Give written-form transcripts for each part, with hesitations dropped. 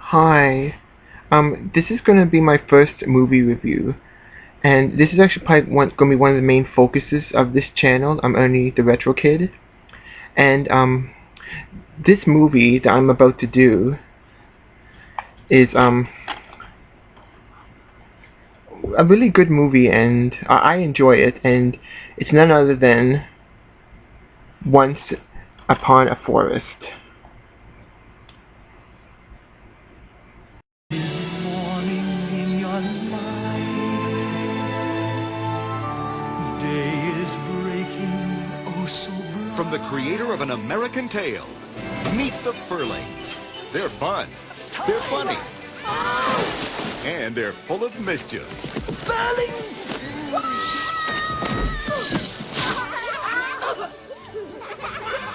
Hi. This is gonna be my first movie review, and this is actually probably gonna be one of the main focuses of this channel. I'm Ernie the Retro Kid, and this movie that I'm about to do is a really good movie, and I enjoy it, and it's none other than Once Upon a Forest. From the creator of An American Tail, meet the Furlings. They're fun, they're funny, and they're full of mischief. Furlings!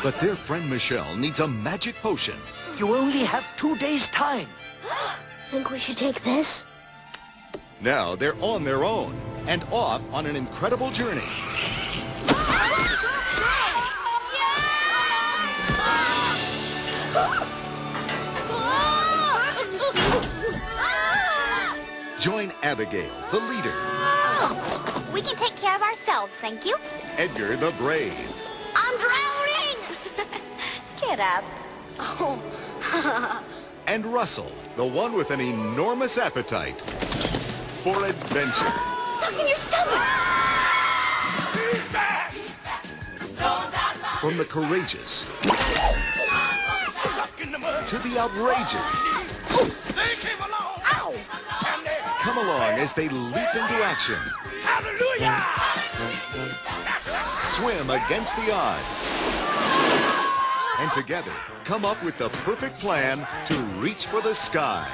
But their friend Michelle needs a magic potion. You only have 2 days' time. Think we should take this? Now they're on their own and off on an incredible journey. Join Abigail, the leader. We can take care of ourselves, thank you. Edgar, the brave. I'm drowning! Get up. Oh. And Russell, the one with an enormous appetite for adventure. Suck in your stomach! From the courageous to the outrageous. Ow! Come along as they leap into action. Hallelujah! Swim against the odds. And together, come up with the perfect plan to reach for the sky.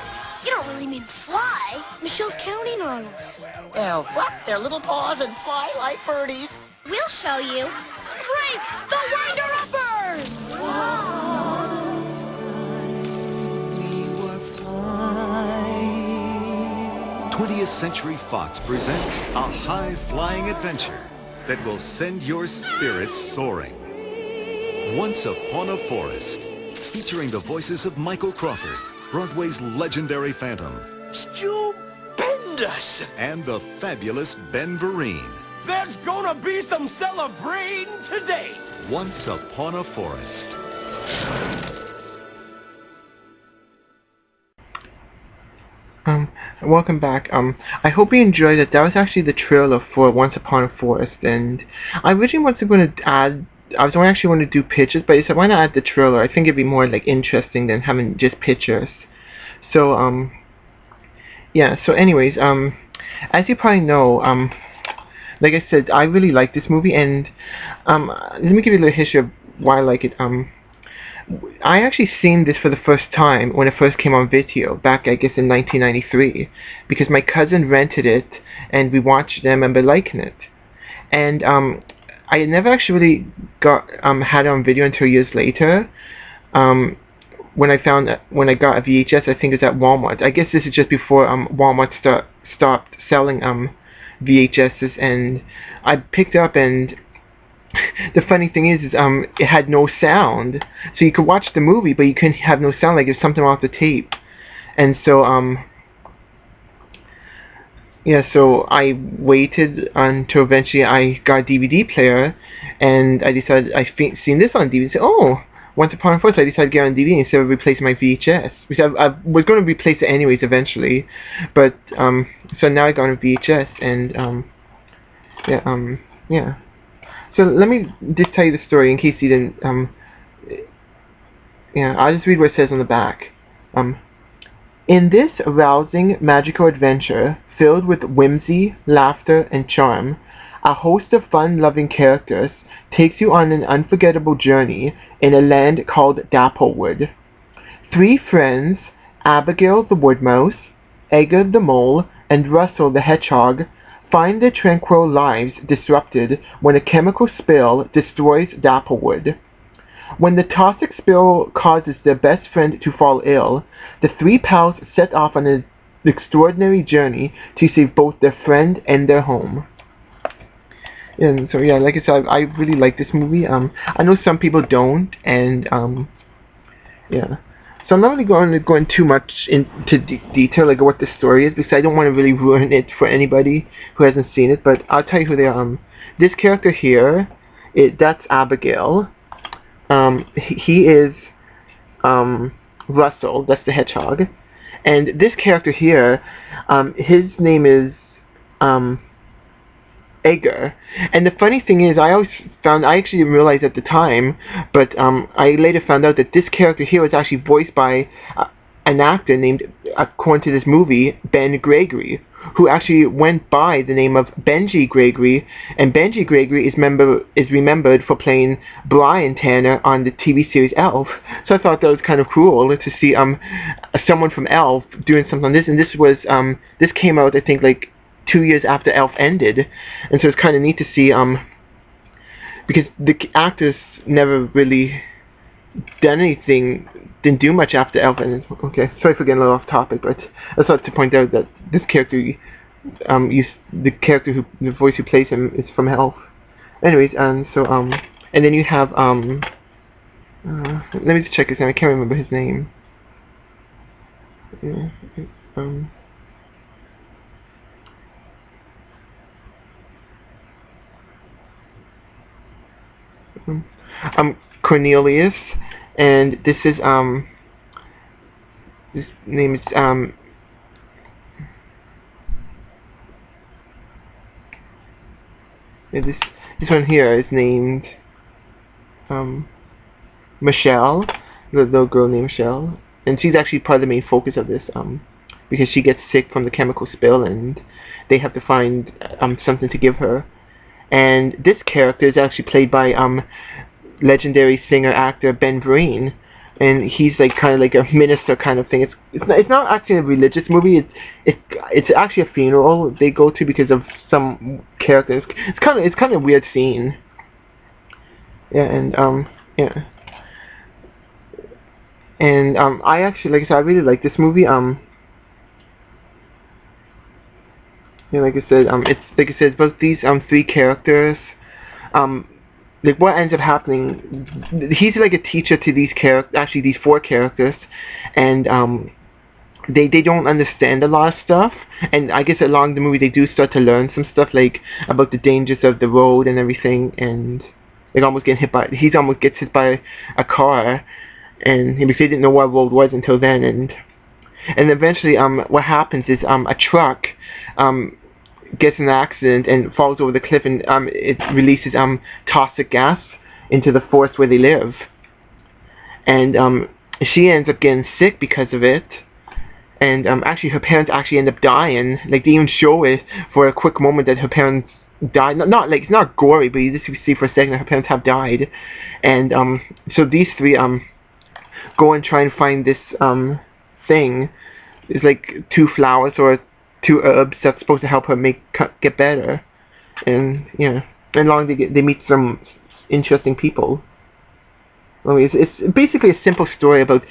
You don't really mean fly. Michelle's counting on us. Well, flap their little paws and fly like birdies. We'll show you. Great! The Winder-Uppers! 20th Century Fox presents a high-flying adventure that will send your spirits soaring. Once Upon a Forest, featuring the voices of Michael Crawford, Broadway's legendary Phantom, Stupendous! and the fabulous Ben Vereen. There's gonna be some celebrating today. Once Upon a Forest. Welcome back. I hope you enjoyed it. That was actually the trailer for Once Upon a Forest, and I originally was going to add, I was actually going to do pictures, but I said, why not add the trailer? I think it'd be more, like, interesting than having just pictures. So, yeah, so anyways, as you probably know, like I said, I really like this movie, and, let me give you a little history of why I like it. I actually seen this for the first time when it first came on video, back I guess in 1993, because my cousin rented it, and we watched it and I remember liking it. And, I never actually really had it on video until years later, when I got a VHS. I think it was at Walmart. I guess this is just before, Walmart stopped selling, VHSs, and I picked up, and the funny thing is it had no sound, so you could watch the movie, but you couldn't have no sound, like if something off the tape. And so, yeah, so I waited until eventually I got a DVD player, and I decided seen this on DVD, and said, oh, Once Upon a Forest. I decided to get it on DVD instead of replacing my VHS, which I was going to replace it anyways eventually, but, so now I got a VHS, and, yeah. So let me just tell you the story in case you didn't, yeah, I'll just read what it says on the back. In this rousing, magical adventure, filled with whimsy, laughter, and charm, a host of fun-loving characters takes you on an unforgettable journey in a land called Dapplewood. 3 friends, Abigail the Wood Mouse, Edgar the Mole, and Russell the Hedgehog, find their tranquil lives disrupted when a chemical spill destroys Dapplewood. When the toxic spill causes their best friend to fall ill, the 3 pals set off on an extraordinary journey to save both their friend and their home. And so yeah, like I said, I really like this movie. I know some people don't, and yeah. so I'm not really going to go in too much into detail, like what the story is, because I don't want to really ruin it for anybody who hasn't seen it. But I'll tell you who they are. This character here, that's Abigail. He is Russell. That's the hedgehog. And this character here, his name is Edgar. And the funny thing is, I actually didn't realize at the time, but I later found out that this character here was actually voiced by an actor named, according to this movie, Ben Gregory, who actually went by the name of Benji Gregory, and Benji Gregory is remembered for playing Brian Tanner on the TV series Elf. So I thought that was kind of cool to see someone from Elf doing something on this, and this came out, I think, like 2 years after Elf ended, and so it's kind of neat to see, because the actors never really done anything, didn't do much after Elf ended. Okay, sorry for getting a little off topic, but I just wanted to point out that this character, the voice who plays him is from Elf. Anyways, and so, and then you have, let me just check his name, I can't remember his name. Yeah, Cornelius, and this is his name is this one here is named Michelle, the little girl named Michelle, and she's actually part of the main focus of this, because she gets sick from the chemical spill and they have to find something to give her. And this character is actually played by legendary singer-actor Ben Vereen, and he's like kind of like a minister kind of thing. It's not actually a religious movie. It's actually a funeral they go to because of some characters. It's kind of a weird scene. Yeah, and yeah, and I actually, like I said, I really like this movie. Yeah, like I said, it's like I said, both these three characters, like what ends up happening, he's like a teacher to these these four characters, and they don't understand a lot of stuff, and I guess along the movie they do start to learn some stuff, like about the dangers of the road and everything, and he almost gets hit by a car, and because he didn't know what road was until then, and eventually what happens is a truck gets in an accident and falls over the cliff, and it releases toxic gas into the forest where they live, and she ends up getting sick because of it, and actually her parents actually end up dying. Like they even show it for a quick moment that her parents died. Not like, it's not gory, but you just see for a second that her parents have died, and so these three go and try and find this thing. It's like 2 flowers or 2 herbs that's supposed to help her get better, and yeah, and along they meet some interesting people. Well, it's basically a simple story about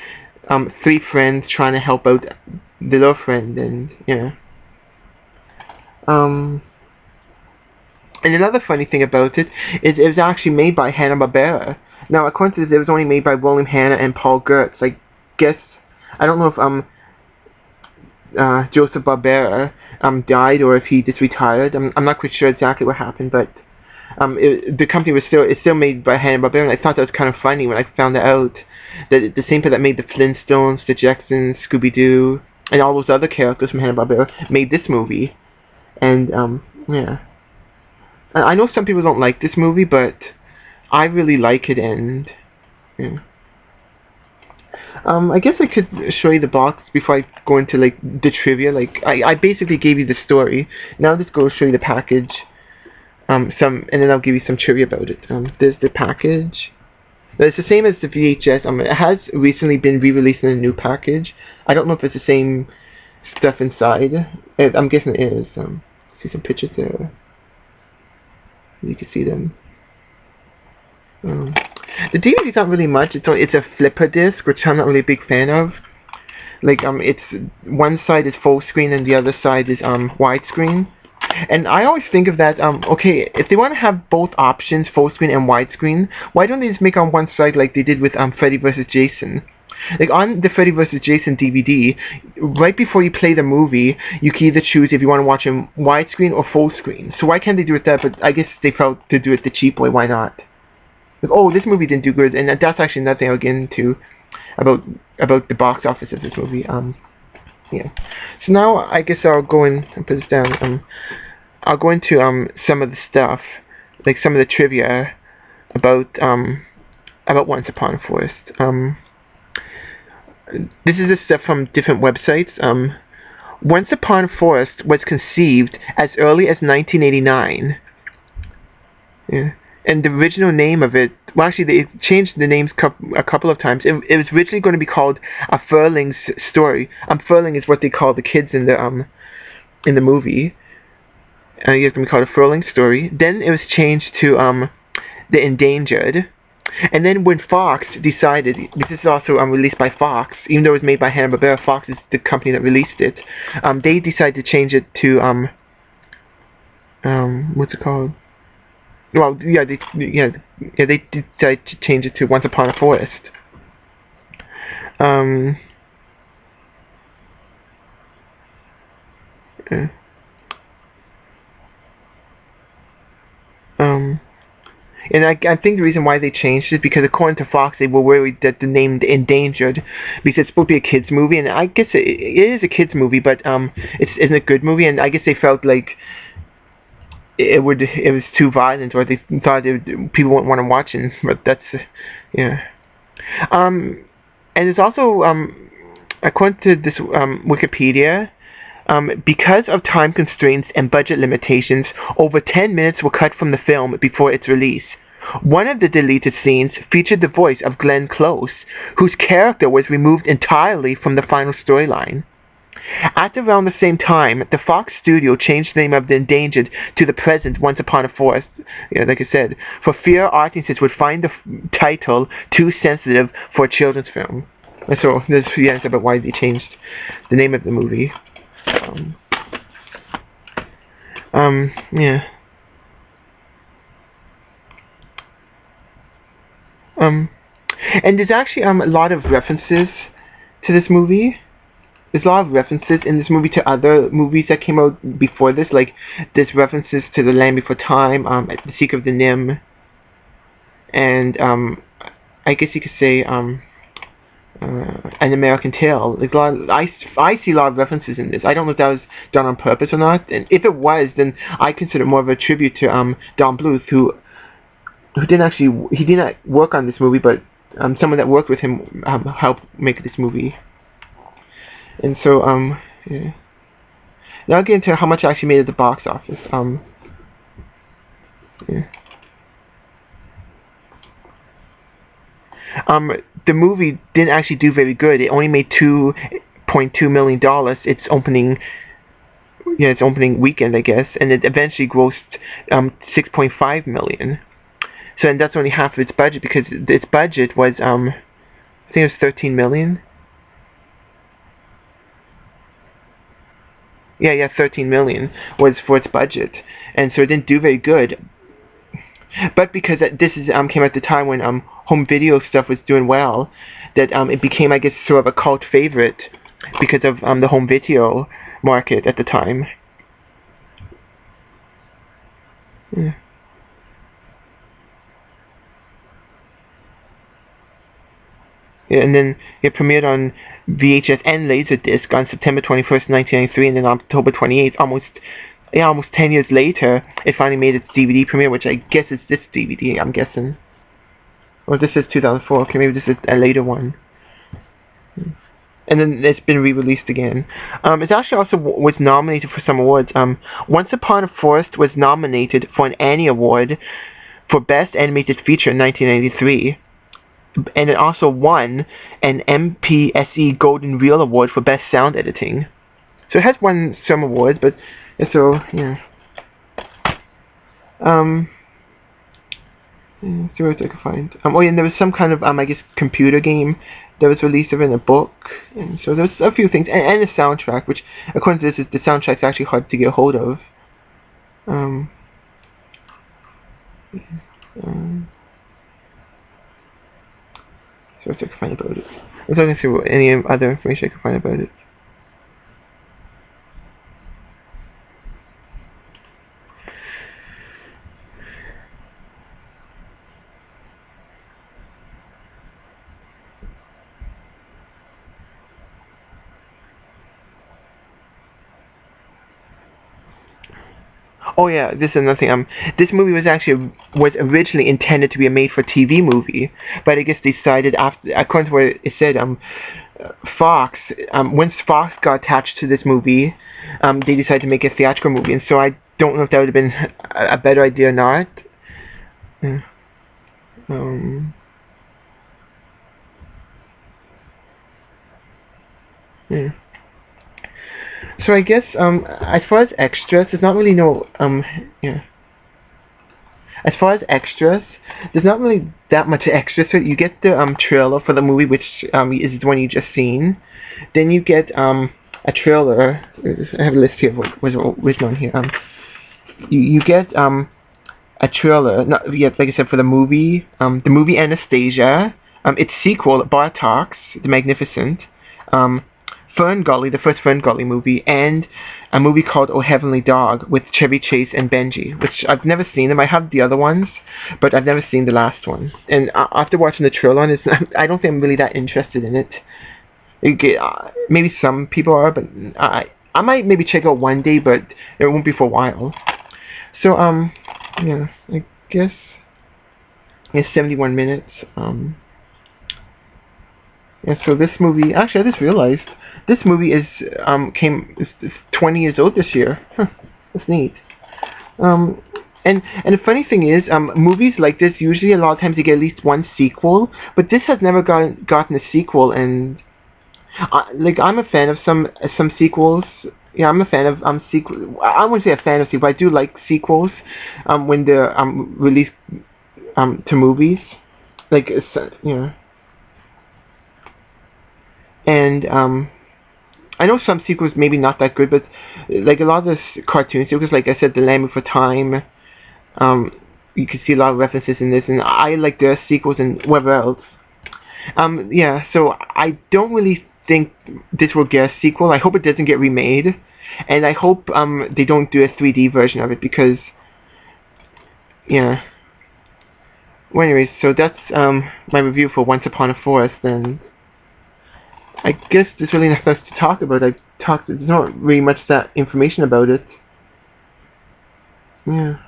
3 friends trying to help out the little friend, and yeah. And another funny thing about it is it was actually made by Hanna-Barbera. Now, according to this, it was only made by William Hanna and Paul Goetz. I guess, I don't know if Joseph Barbera died or if he just retired. I'm not quite sure exactly what happened, but the company is still made by Hanna-Barbera, and I thought that was kind of funny when I found out that the same people that made the Flintstones, the Jetsons, Scooby-Doo, and all those other characters from Hanna-Barbera made this movie. And yeah, I know some people don't like this movie, but I really like it, and yeah. I guess I could show you the box before I go into like the trivia. Like I basically gave you the story. Now I'll just go show you the package. And then I'll give you some trivia about it. There's the package. It's the same as the VHS. It has recently been re-released in a new package. I don't know if it's the same stuff inside. I'm guessing it is. See some pictures there. You can see them. The DVD is not really much. It's a flipper disc, which I'm not really a big fan of. Like it's one side is full screen and the other side is widescreen. And I always think of that. Okay, if they want to have both options, full screen and widescreen, why don't they just make on one side like they did with Freddy vs. Jason? Like on the Freddy vs. Jason DVD, right before you play the movie, you can either choose if you want to watch in widescreen or full screen. So why can't they do it that? But I guess they felt to do it the cheap way. Why not? Like, oh, this movie didn't do good, and that's actually nothing I'll get into about the box office of this movie. Yeah. So now I guess I'll go in and put this down. I'll go into some of the stuff, like some of the trivia about Once Upon a Forest. This is the stuff from different websites. Once Upon a Forest was conceived as early as 1989. Yeah. And the original name of it, well, actually, they changed the names a couple of times. It was originally going to be called A Furling's Story. Furling is what they call the kids in the movie. It's going to be called A Furling's Story. Then it was changed to The Endangered. And then when Fox decided, this is also released by Fox, even though it was made by Hanna-Barbera, Fox is the company that released it. They decided to change it to what's it called? Well, yeah, they decided to change it to Once Upon a Forest. And I think the reason why they changed it is because according to Fox, they were worried that the name Endangered, because it's supposed to be a kids movie, and I guess it is a kids movie, but it's a good movie, and I guess they felt like it was too violent, or they thought people wouldn't want to watch it. But that's yeah. And it's also according to this Wikipedia, because of time constraints and budget limitations, over 10 minutes were cut from the film before its release. One of the deleted scenes featured the voice of Glenn Close, whose character was removed entirely from the final storyline. At around the same time, the Fox studio changed the name of The Endangered to the present Once Upon a Forest, like I said, for fear audiences would find the title too sensitive for a children's film. And so there's the answer about why they changed the name of the movie. Yeah. And there's actually a lot of references to this movie. There's a lot of references in this movie to other movies that came out before this. Like, there's references to The Land Before Time, The Secret of the Nim, and I guess you could say An American Tail. Like, I see a lot of references in this. I don't know if that was done on purpose or not, and if it was, then I consider it more of a tribute to Don Bluth, who he did not work on this movie, but someone that worked with him helped make this movie. And so yeah. Now I'll get into how much I actually made at the box office. Yeah. The movie didn't actually do very good. It only made $2.2 million its opening weekend, I guess, and it eventually grossed $6.5 million. So, and that's only half of its budget, because its budget was I think it was $13 million. Yeah, $13 million was for its budget, and so it didn't do very good. But because this is came at the time when home video stuff was doing well, that it became, I guess, sort of a cult favorite because of the home video market at the time. Yeah. Yeah, and then it premiered on VHS and Laserdisc on September 21st, 1993, and then on October 28th, almost 10 years later, it finally made its DVD premiere, which I guess is this DVD, I'm guessing. Or this is 2004, okay, maybe this is a later one. And then it's been re-released again. It actually also was nominated for some awards. Once Upon a Forest was nominated for an Annie Award for Best Animated Feature in 1993. And it also won an MPSE Golden Reel Award for Best Sound Editing. So it has won some awards, but so yeah. See what I can find. Oh yeah, and there was some kind of I guess computer game that was released of it in a book, and so there's a few things, and a soundtrack, which according to this, the soundtrack's actually hard to get a hold of. So I can find about it. was looking to see what any other information I could find about it. Oh yeah, this is another thing. This movie was originally intended to be a made-for-TV movie, but I guess they decided after, according to what it said, Fox, once Fox got attached to this movie, they decided to make a theatrical movie, and so I don't know if that would have been a better idea or not. Yeah. Yeah. So I guess as far as extras, there's not really no yeah. As far as extras, there's not really that much extras. So you get the trailer for the movie, which is the one you just seen. Then you get a trailer. I have a list here of what was written on here. You get a trailer. Not yet, like I said, for the movie Anastasia. Its sequel, Bartox, the Magnificent. Fern Gully, the first Fern Gully movie, and a movie called Oh Heavenly Dog with Chevy Chase and Benji, which I've never seen them. I have the other ones, but I've never seen the last one. And after watching the trailer on it, I don't think I'm really that interested in it. Maybe some people are, but I might maybe check out one day, but it won't be for a while. So, yeah, I guess it's 71 minutes. Yeah, so this movie, actually I just realized, this movie is 20 years old this year. Huh, that's neat. And the funny thing is, movies like this, usually a lot of times they get at least one sequel, but this has never gotten a sequel, and like, I'm a fan of some sequels. Yeah, I'm a fan of sequel. I wouldn't say a fan of sequels, but I do like sequels when they're released to movies. Like, you know. And I know some sequels maybe not that good, but like a lot of the cartoon sequels, like I said, The Land Before Time, you can see a lot of references in this, and I like their sequels and whatever else. Yeah, so I don't really think this will get a sequel. I hope it doesn't get remade, and I hope they don't do a 3D version of it, because, yeah. Well, anyways, so that's my review for Once Upon a Forest, and I guess there's really not much to talk about. There's not really much that information about it. Yeah.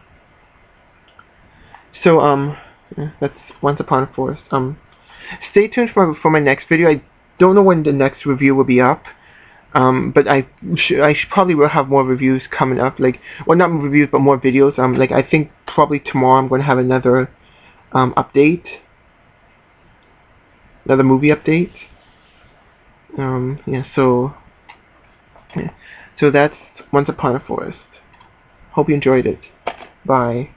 So, yeah, that's Once Upon a Forest. Stay tuned for my next video. I don't know when the next review will be up. But I probably will have more reviews coming up. Like, well, not reviews, but more videos. Like, I think probably tomorrow I'm going to have another, update. Another movie update. Yeah, so that's Once Upon a Forest. Hope you enjoyed it. Bye.